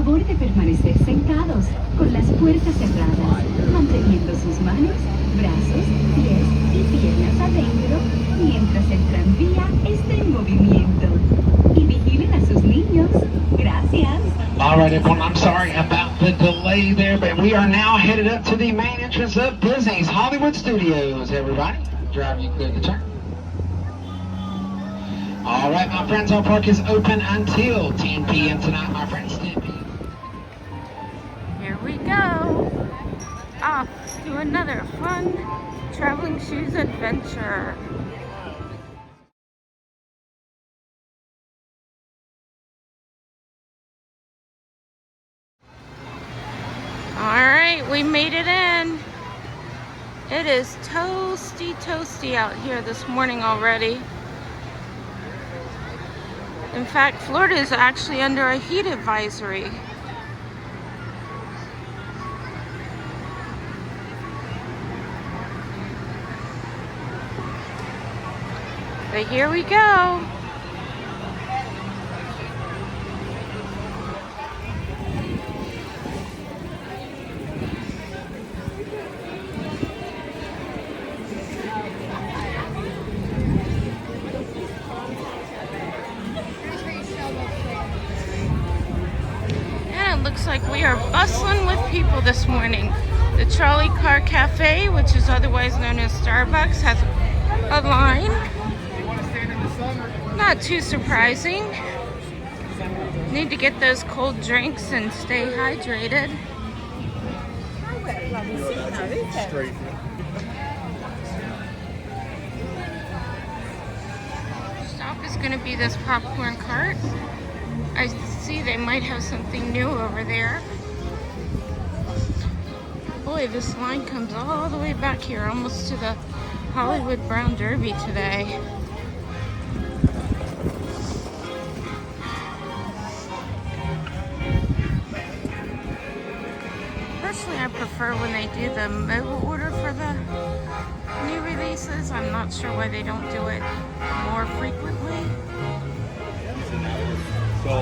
favor de permanecer sentados, con las puertas cerradas, manteniendo sus manos, brazos, pies y piernas adentro, mientras el tranvía está en movimiento. Y vigilen a sus niños. Gracias. All right, everyone, I'm sorry about the delay there, but we are now headed up to the main entrance of Disney's Hollywood Studios, everybody. Drive, you clear the turn. All right, my friends, our park is open until 10 p.m. tonight, my friends. 10 p.m. Here we go. Off to another fun traveling shoes adventure. Alright, we made it in. It is toasty out here this morning already. In fact, Florida is actually under a heat advisory. But here we go. Looks like we are bustling with people this morning. The Trolley Car Cafe, which is otherwise known as Starbucks, has a line. Not too surprising. Need to get those cold drinks and stay hydrated. Stop is going to be this popcorn cart. I see they might have something new over there. Boy, this line comes all the way back here, almost to the Hollywood Brown Derby today. Personally, I prefer when they do the mobile order for the new releases. I'm not sure why they don't do it more frequently. So they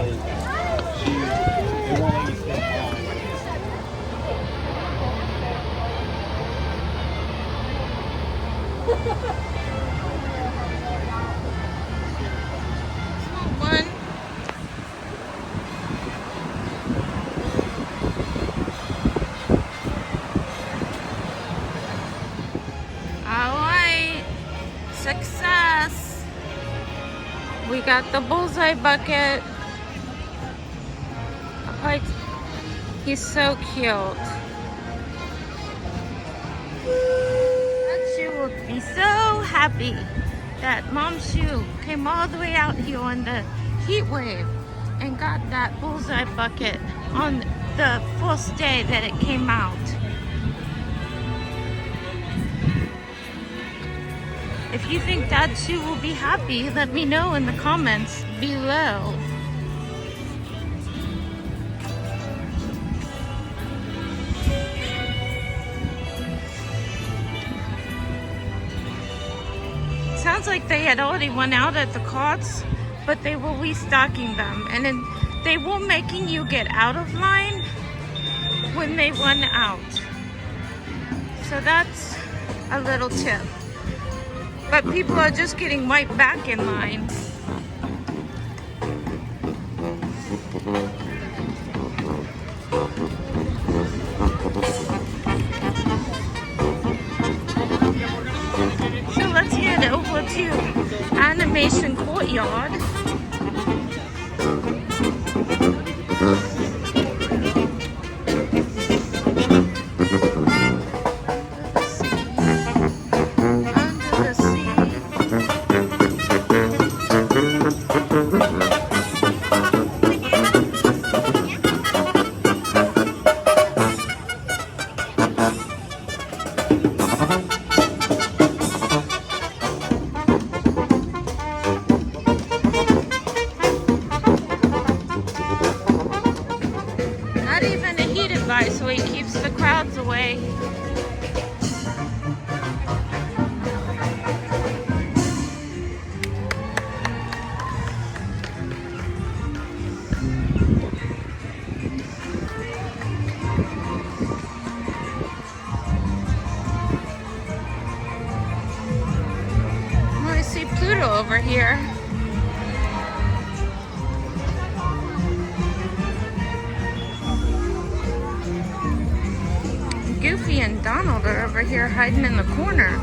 won't let you stay down. One. All right. Success. We got the Bullseye bucket. Like, he's so cute. That shoe will be so happy that Mom's shoe came all the way out here on the heat wave and got that Bullseye bucket on the first day that it came out. If you think that shoe will be happy, let me know in the comments below. Sounds like they had already went out at the carts, but they were restocking them, and then they were making you get out of line when they run out. So that's a little tip. But people are just getting right back in line. So let's head over to Animation Courtyard. So he keeps the crowds away. over here. Goofy and Donald are over here hiding in the corner.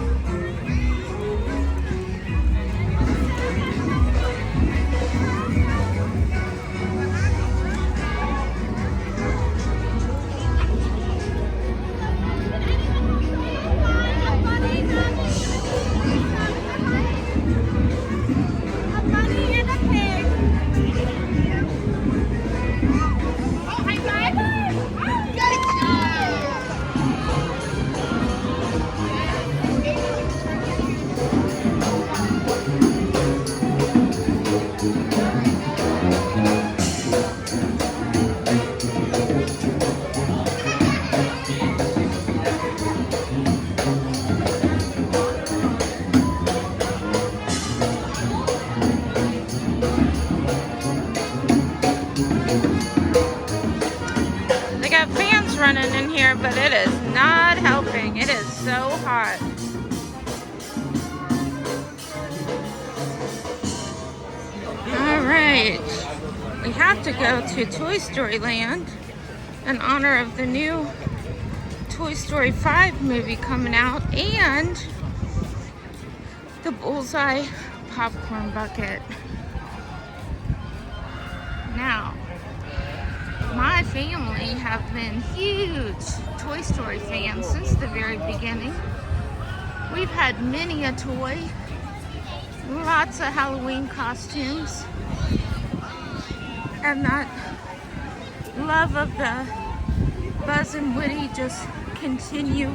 Running in here, but it is not helping. It is so hot. All right, we have to go to Toy Story Land in honor of the new Toy Story 5 movie coming out and the Bullseye popcorn bucket. Now, my family have been huge Toy Story fans since the very beginning. We've had many a toy, lots of Halloween costumes, and that love of the Buzz and Woody just continue.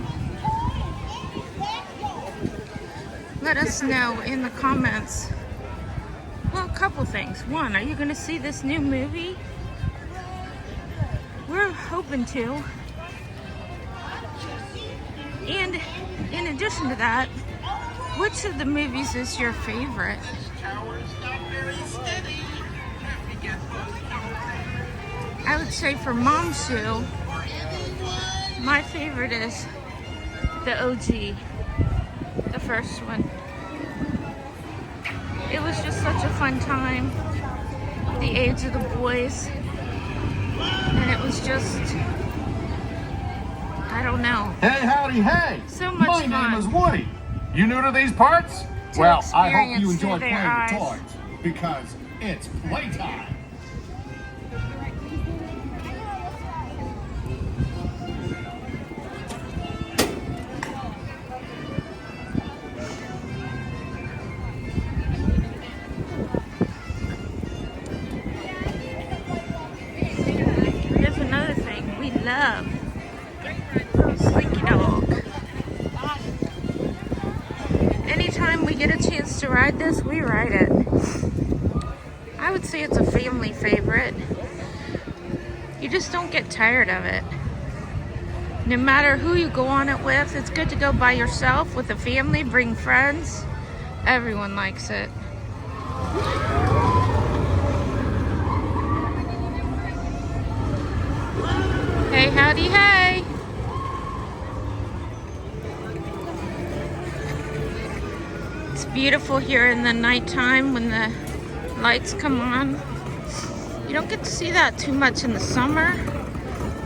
Let us know in the comments. Well, a couple things. One, are you going to see this new movie? We're hoping to. And in addition to that, which of the movies is your favorite? I would say for Mom's Shoe, my favorite is the OG, the first one. It was just such a fun time. The age of the boys. And it was just, I don't know. Hey, howdy, hey! So much fun. My name is Woody. You new to these parts? Well, I hope you enjoy playing with toys because it's playtime. Love Slinky Dog. Anytime we get a chance to ride this, we ride it. I would say it's a family favorite. You just don't get tired of it. No matter who you go on it with, it's good to go by yourself, with a family, bring friends. Everyone likes it. Hey, howdy, hey! It's beautiful here in the nighttime when the lights come on. You don't get to see that too much in the summer,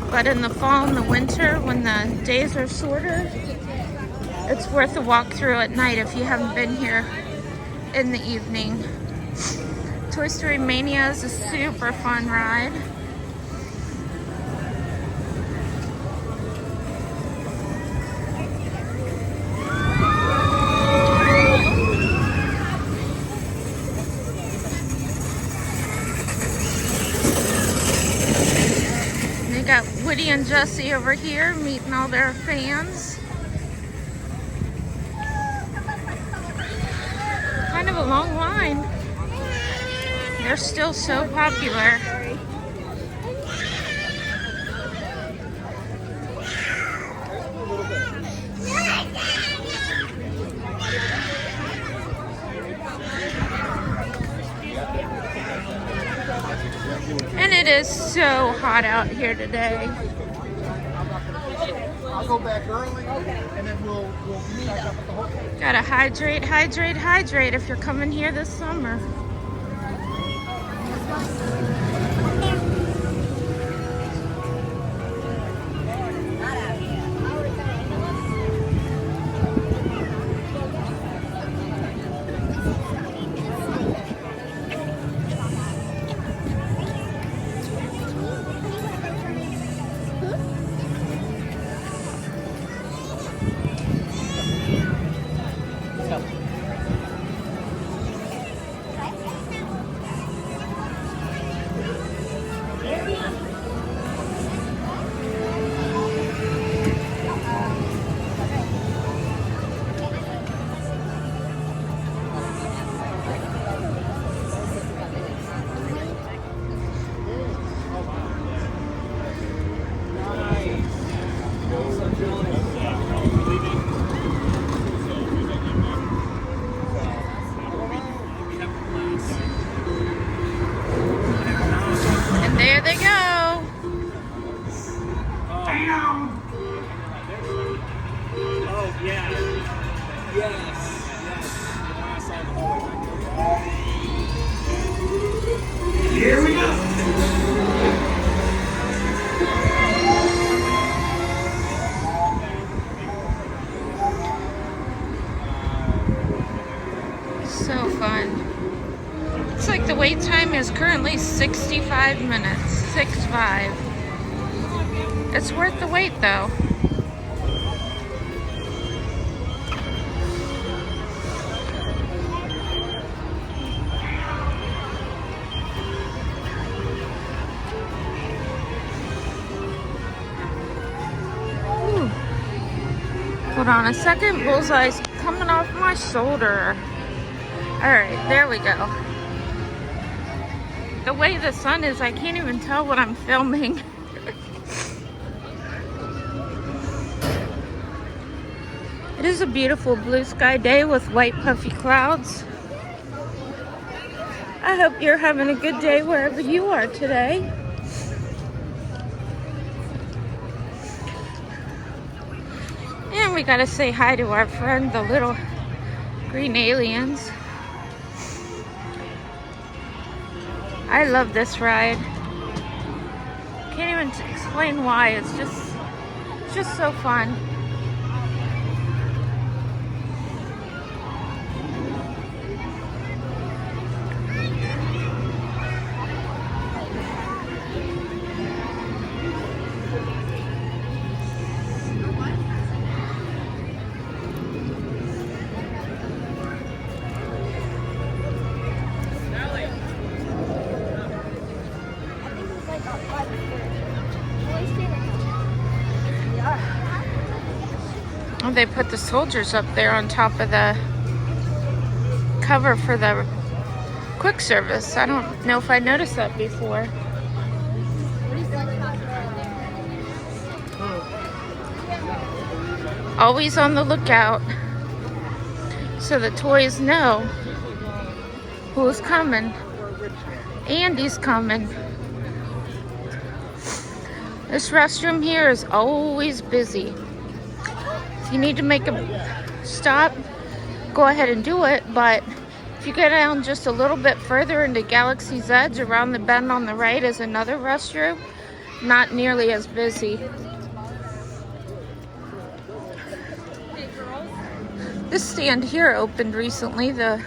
but in the fall and the winter when the days are shorter, it's worth a walk through at night if you haven't been here in the evening. Toy Story Mania is a super fun ride. Got Woody and Jessie over here meeting all their fans. Kind of a long line. They're still so popular. And it is so hot out here today. I'll go back early, and then we'll meet back up at the hotel. Gotta hydrate, hydrate, hydrate if you're coming here this summer. There they go. Damn. Oh, yeah. Yes. Here we go. So fun. Looks like the wait time is currently 65 minutes. 6-5. It's worth the wait though. Ooh. Hold on a second. Bullseye's coming off my shoulder. Alright, there we go. The way the sun is, I can't even tell what I'm filming. It is a beautiful blue sky day with white puffy clouds. I hope you're having a good day wherever you are today. And we gotta say hi to our friend, the little green aliens. I love this ride. Can't even explain why. It's just so fun. They put the soldiers up there on top of the cover for the quick service. I don't know if I noticed that before. Always on the lookout so the toys know who's coming. Andy's coming. This restroom here is always busy. If you need to make a stop, go ahead and do it, but if you go down just a little bit further into Galaxy's Edge, around the bend on the right is another restroom, not nearly as busy. This stand here opened recently, the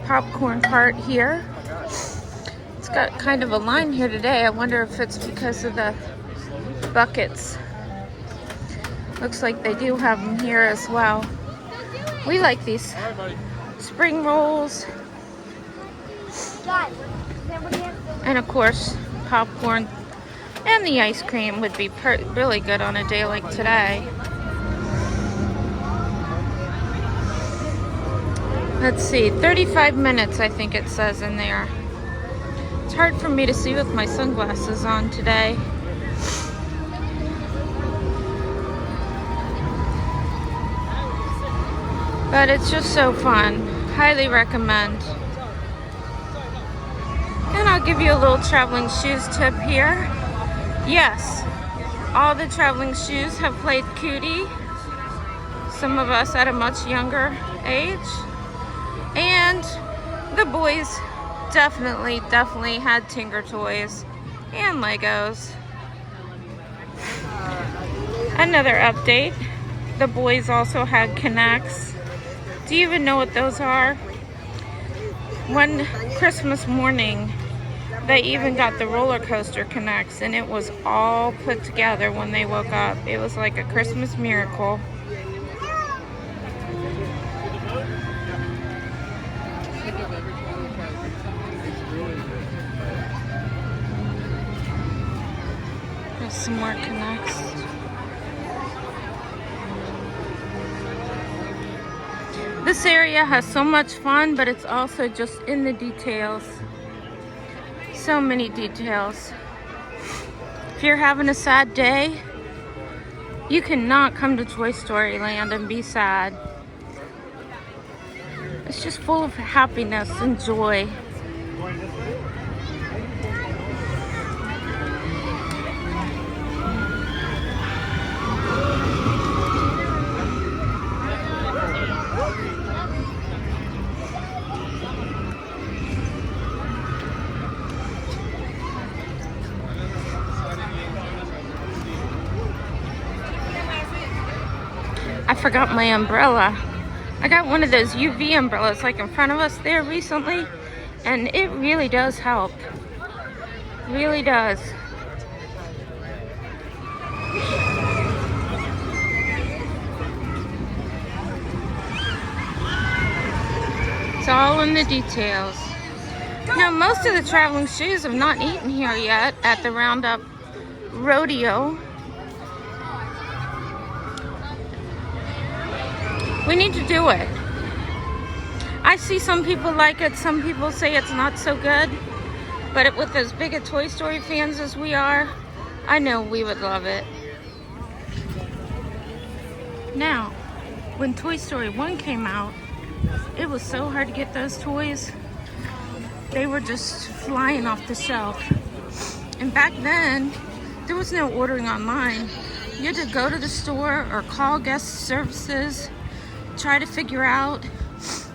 popcorn cart here. It's got kind of a line here today. I wonder if it's because of the buckets. Looks like they do have them here as well. We like these spring rolls. And of course, popcorn and the ice cream would be really good on a day like today. Let's see, 35 minutes I think it says in there. It's hard for me to see with my sunglasses on today. But it's just so fun. Highly recommend. And I'll give you a little traveling shoes tip here. Yes, All the traveling shoes have played cootie. Some of us at a much younger age. And the boys definitely had Tinker Toys and Legos. Another update. The boys also had Connects. Do you even know what those are? One Christmas morning, they even got the roller coaster Connects, and it was all put together when they woke up. It was like a Christmas miracle. There's some more Connects. This area has so much fun, but it's also just in the details. So many details. If you're having a sad day, you cannot come to Toy Story Land and be sad. It's just full of happiness and joy. I forgot my umbrella. I got one of those UV umbrellas like in front of us there recently, and it really does help. Really does. It's all in the details. Now, most of the traveling shoes have not eaten here yet at the Roundup Rodeo. We need to do it. I see some people like it, some people say it's not so good, but with as big a Toy Story fans as we are, I know we would love it. Now, when Toy Story 1 came out, it was so hard to get those toys. They were just flying off the shelf. And back then, there was no ordering online. You had to go to the store or call guest services, try to figure out.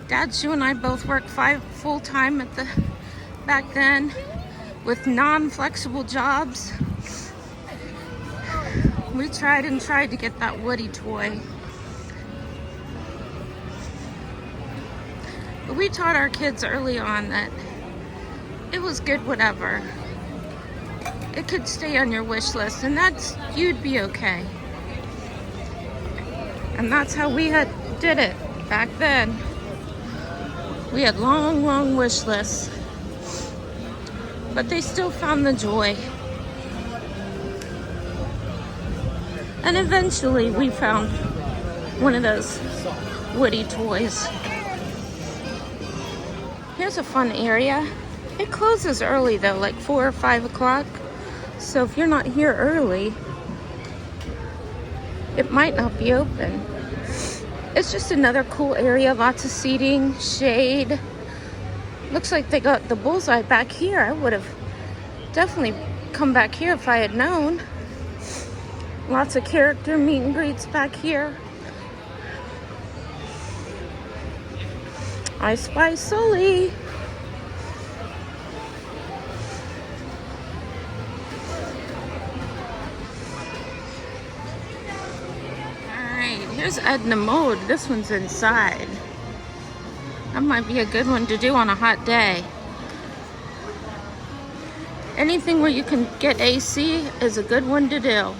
Dad, you and I both worked full-time back then with non-flexible jobs. We tried and tried to get that Woody toy. But we taught our kids early on that it was good whatever. It could stay on your wish list, and you'd be okay. And that's how we did it back then. We had long wish lists, but they still found the joy. And eventually we found one of those Woody toys. Here's a fun area. It closes early though, like 4 or 5 o'clock. So if you're not here early, it might not be open. It's just another cool area, lots of seating, shade. Looks like they got the Bullseye back here. I would have definitely come back here if I had known. Lots of character meet and greets back here. I Spy Sully. Here's Edna Mode. This one's inside. That might be a good one to do on a hot day. Anything where you can get AC is a good one to do.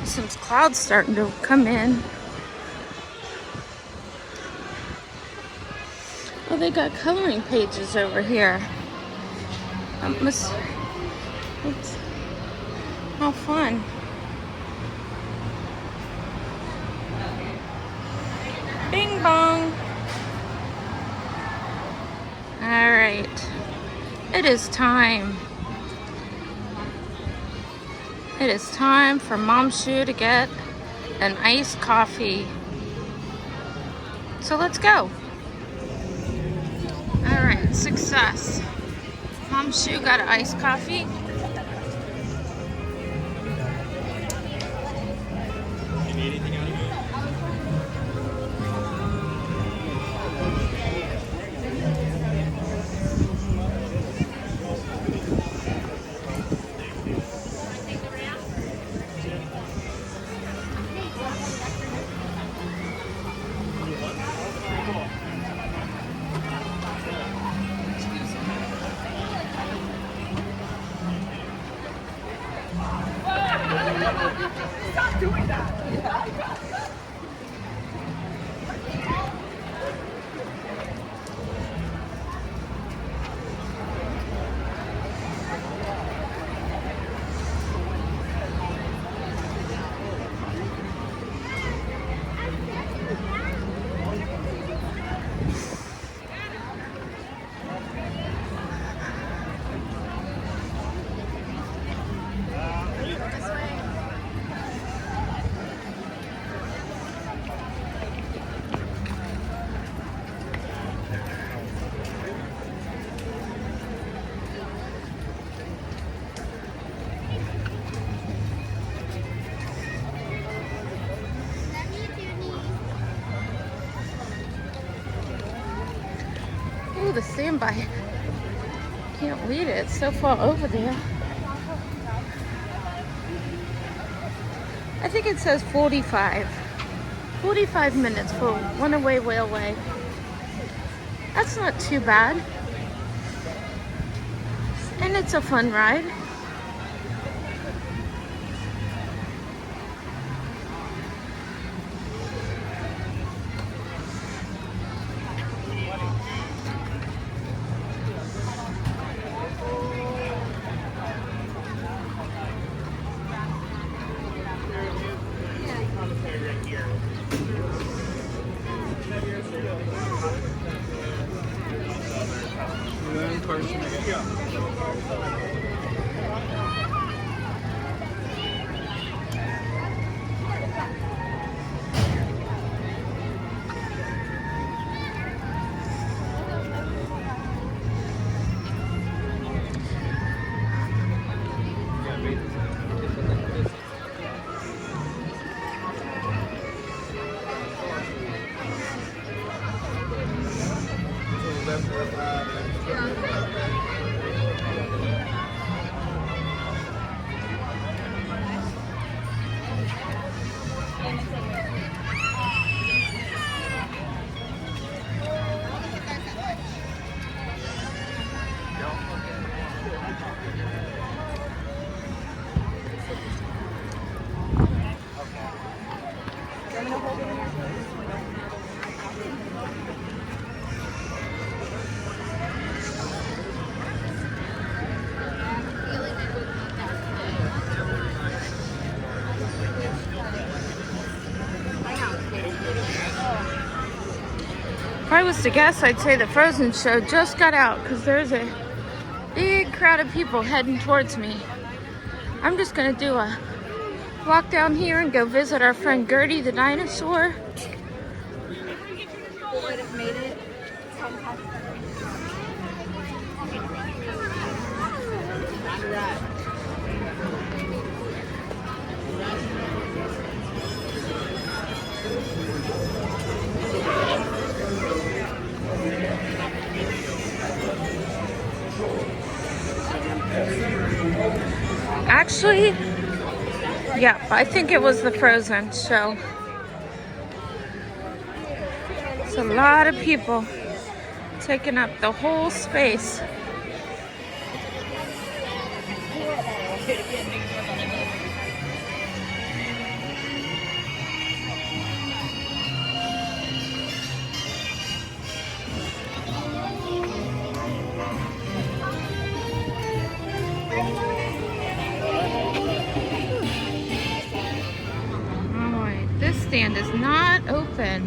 Some clouds starting to come in. Oh, they got coloring pages over here. Oops. How fun. Bing bong. All right. It is time. It is time for Mom Shu to get an iced coffee. So let's go. All right, success. Mom's shoe got an iced coffee. You need anything out of it? Stop doing that! Ooh, the standby. Can't read it. It's so far over there. I think it says 45. 45 minutes for one-way railway. That's not too bad. And it's a fun ride. If I was to guess, I'd say the Frozen show just got out because there's a big crowd of people heading towards me. I'm just gonna do a walk down here and go visit our friend Gertie the dinosaur. Would have made it. Actually, yeah, I think it was the Frozen show. It's a lot of people taking up the whole space. This stand is not open.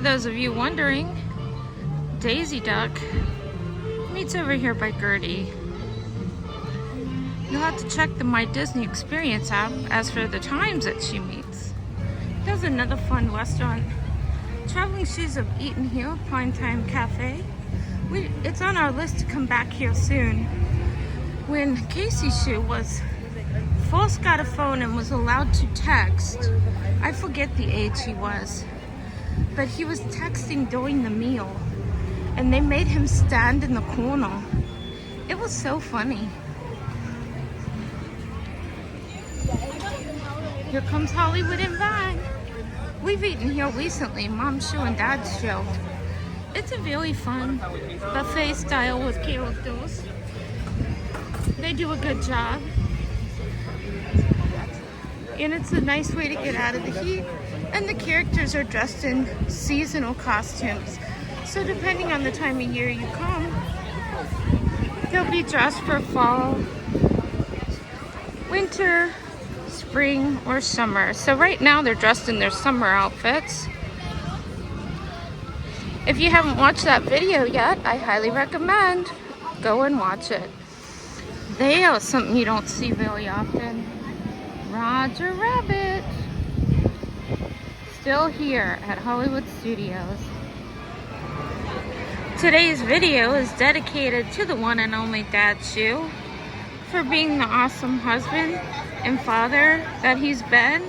those of you wondering, Daisy Duck meets over here by Gertie. You'll have to check the My Disney Experience app as for the times that she meets. There's another fun restaurant. Traveling Shoes of Eaton Hill, Prime Time Cafe. It's on our list to come back here soon. When Casey Shoe was first got a phone and was allowed to text, I forget the age he was, but he was texting during the meal, and they made him stand in the corner. It was so funny. Here comes Hollywood and Vine. We've eaten here recently, Mom's Show and Dad's Show. It's a really fun buffet style with characters. They do a good job. And it's a nice way to get out of the heat. And the characters are dressed in seasonal costumes. So depending on the time of year you come, they'll be dressed for fall, winter, spring, or summer. So right now they're dressed in their summer outfits. If you haven't watched that video yet, I highly recommend go and watch it. They are something you don't see very often. Roger Rabbit. Still here at Hollywood Studios. Today's video is dedicated to the one and only Dad Shoe for being the awesome husband and father that he's been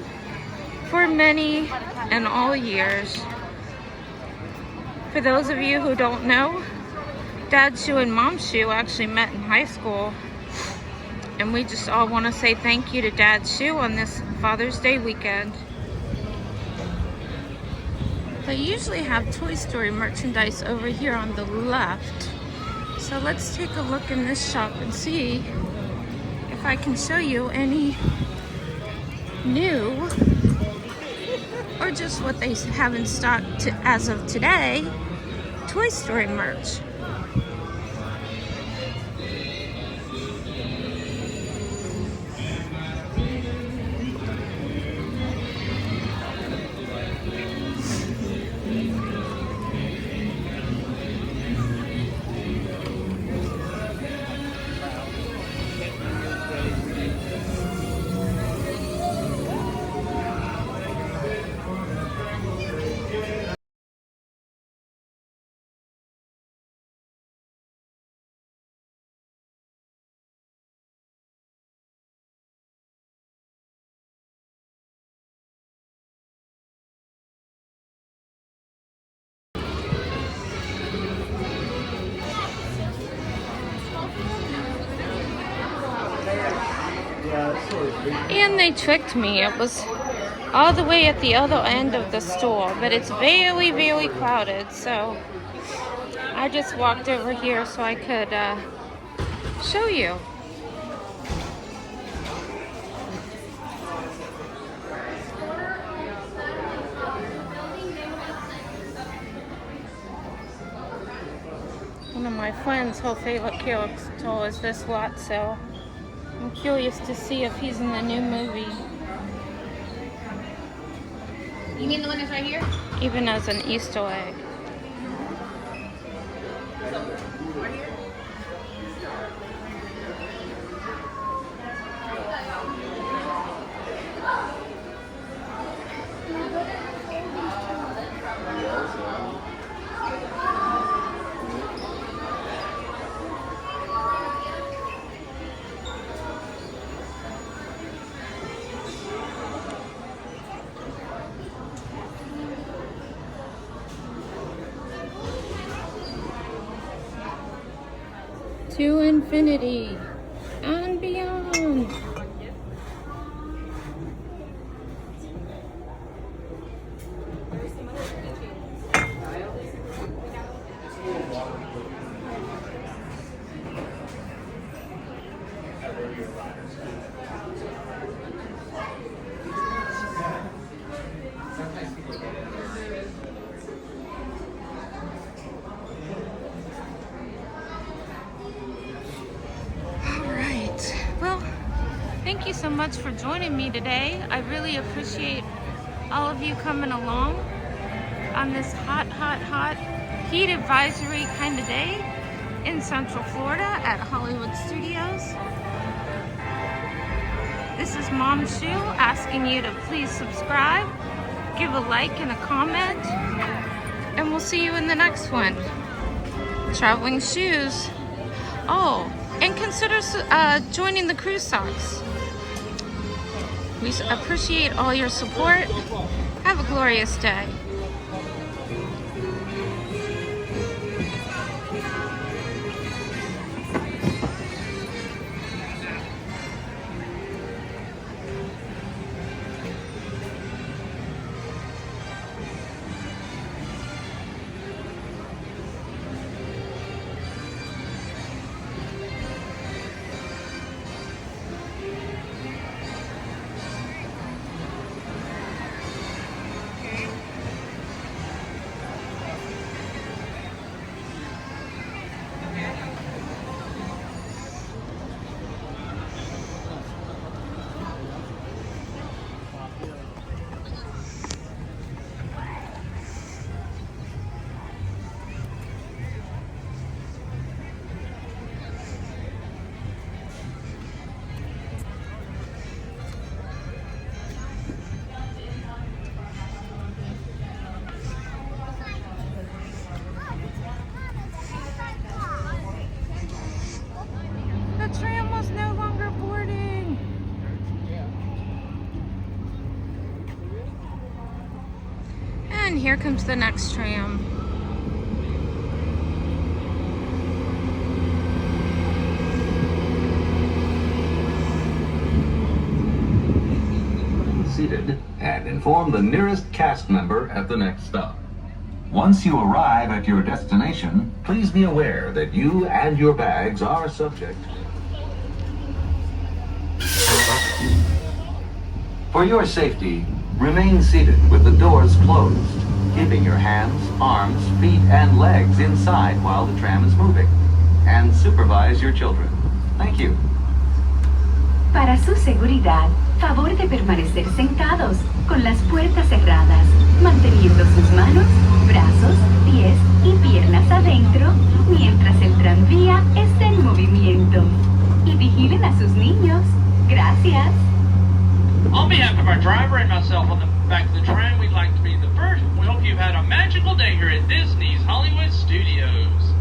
for many and all years. For those of you who don't know, Dad Shoe and Mom Shoe actually met in high school, and we just all want to say thank you to Dad Shoe on this Father's Day weekend. They usually have Toy Story merchandise over here on the left, so let's take a look in this shop and see if I can show you any new or just what they have in stock as of today, Toy Story merch. And they tricked me. It was all the way at the other end of the store, but it's very, very crowded, so I just walked over here so I could show you. One of my friends' whole favorite character is this lot, so I'm curious to see if he's in the new movie. You mean the one that's right here? Even as an Easter egg. To infinity and beyond. Thank you so much for joining me today. I really appreciate all of you coming along. on this hot, hot, hot heat advisory kind of day in Central Florida at Hollywood Studios. This is Mom Shu asking you to please subscribe, give a like and a comment, and we'll see you in the next one. Traveling shoes. Oh, and consider joining the Cruise Socks. We appreciate all your support. Have a glorious day. The tram was no longer boarding. And here comes the next tram. Seated and inform the nearest cast member at the next stop. Once you arrive at your destination, please be aware that you and your bags are subject. For your safety, remain seated with the doors closed, keeping your hands, arms, feet, and legs inside while the tram is moving, and supervise your children. Thank you. Para su seguridad, favor de permanecer sentados con las puertas cerradas, manteniendo sus manos, brazos, pies y piernas adentro mientras el tranvía está en movimiento. Y vigilen a sus niños. Gracias. On behalf of our driver and myself on the back of the train, we'd like to be the first. We hope you've had a magical day here at Disney's Hollywood Studios.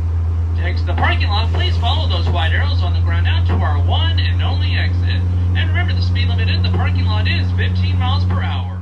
To exit the parking lot, please follow those white arrows on the ground out to our one and only exit. And remember, the speed limit in the parking lot is 15 miles per hour.